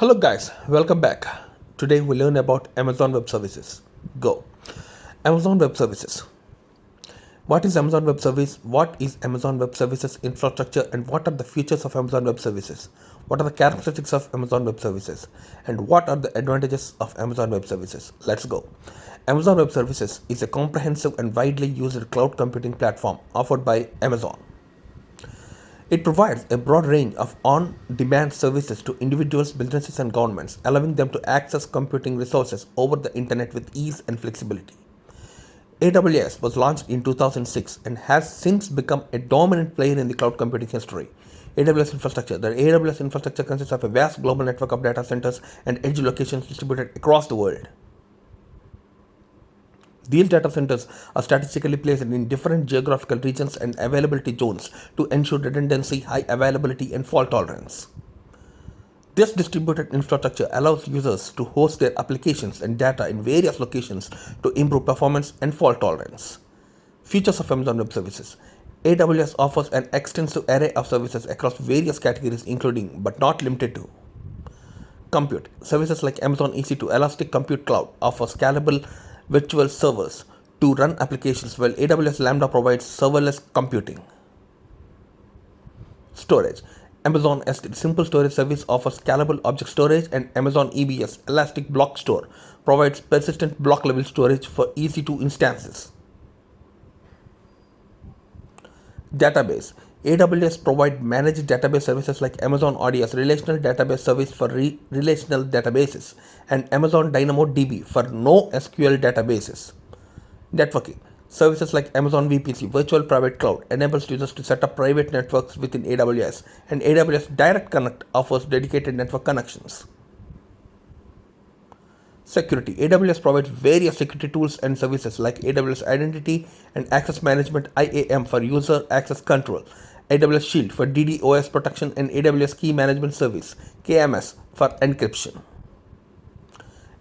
Hello guys, welcome back. Today we learn about Amazon Web Services. Go. Amazon Web Services. What is Amazon Web Service? What is Amazon Web Services infrastructure and what are the features of Amazon Web Services? What are the characteristics of Amazon Web Services? And what are the advantages of Amazon Web Services? Let's go. Amazon Web Services is a comprehensive and widely used cloud computing platform offered by Amazon. It provides a broad range of on-demand services to individuals, businesses, and governments, allowing them to access computing resources over the internet with ease and flexibility. AWS was launched in 2006 and has since become a dominant player in the cloud computing history. AWS infrastructure. The AWS infrastructure consists of a vast global network of data centers and edge locations distributed across the world. These data centers are strategically placed in different geographical regions and availability zones to ensure redundancy, high availability, and fault tolerance. This distributed infrastructure allows users to host their applications and data in various locations to improve performance and fault tolerance. Features of Amazon Web Services. AWS offers an extensive array of services across various categories, including but not limited to compute. Services like Amazon EC2 Elastic Compute Cloud offer scalable virtual servers to run applications, while AWS Lambda provides serverless computing. Storage. Amazon S3 Simple Storage Service offers scalable object storage, and Amazon EBS Elastic Block Store provides persistent block level storage for EC2 instances. Database. AWS provides managed database services like Amazon ODS Relational Database Service for relational databases and Amazon DynamoDB for NoSQL databases. Networking. Services like Amazon VPC Virtual Private Cloud enables users to set up private networks within AWS, and AWS Direct Connect offers dedicated network connections. Security. AWS provides various security tools and services like AWS Identity and Access Management IAM for user access control, AWS Shield for DDoS protection, and AWS Key Management Service KMS for encryption.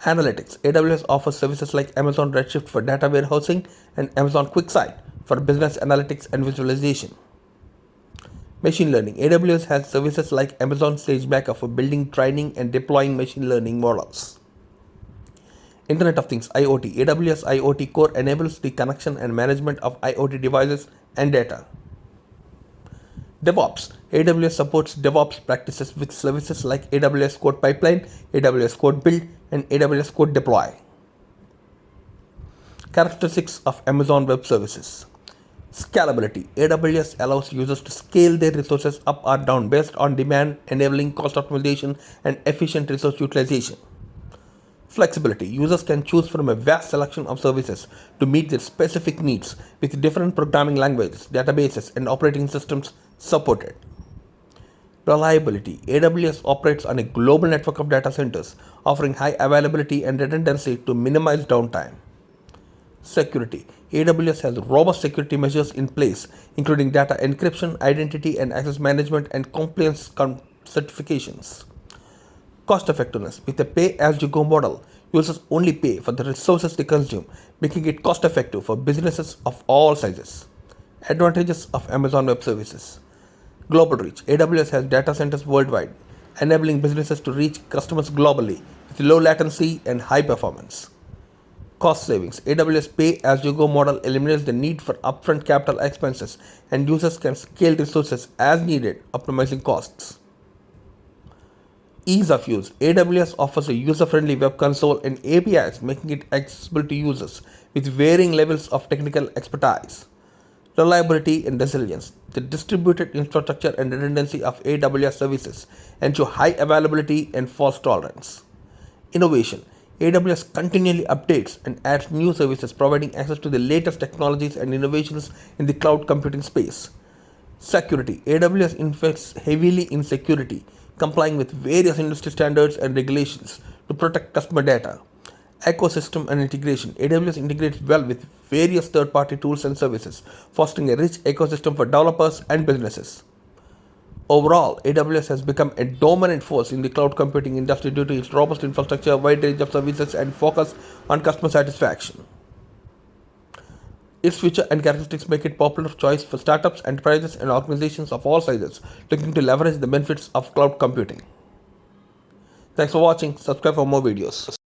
Analytics. AWS offers services like Amazon Redshift for data warehousing and Amazon QuickSight for business analytics and visualization. Machine learning. AWS has services like Amazon SageMaker for building, training, and deploying machine learning models. Internet of Things IoT. AWS IoT Core enables the connection and management of IoT devices and data. DevOps. AWS supports DevOps practices with services like AWS Code Pipeline, AWS Code Build, and AWS Code Deploy. Characteristics of Amazon Web Services. Scalability. AWS allows users to scale their resources up or down based on demand, enabling cost optimization and efficient resource utilization. Flexibility. Users can choose from a vast selection of services to meet their specific needs with different programming languages, databases, and operating systems supported. Reliability. AWS operates on a global network of data centers, offering high availability and redundancy to minimize downtime. Security. AWS has robust security measures in place, including data encryption, identity and access management, and compliance certifications. Cost effectiveness. With a pay-as-you-go model, users only pay for the resources they consume, making it cost effective for businesses of all sizes. Advantages of Amazon Web Services. Global reach. AWS has data centers worldwide, enabling businesses to reach customers globally with low latency and high performance. Cost savings. AWS pay-as-you-go model eliminates the need for upfront capital expenses, and users can scale resources as needed, optimizing costs. Ease of use. AWS offers a user-friendly web console and APIs, making it accessible to users with varying levels of technical expertise. Reliability and resilience. The distributed infrastructure and redundancy of AWS services ensure high availability and fault tolerance. Innovation. AWS continually updates and adds new services, providing access to the latest technologies and innovations in the cloud computing space. Security. AWS invests heavily in security, complying with various industry standards and regulations to protect customer data. Ecosystem and integration. AWS integrates well with various third-party tools and services, fostering a rich ecosystem for developers and businesses. Overall, AWS has become a dominant force in the cloud computing industry due to its robust infrastructure, wide range of services, and focus on customer satisfaction. Its feature and characteristics make it popular choice for startups, enterprises, and organizations of all sizes looking to leverage the benefits of cloud computing. Thanks for watching. Subscribe for more videos.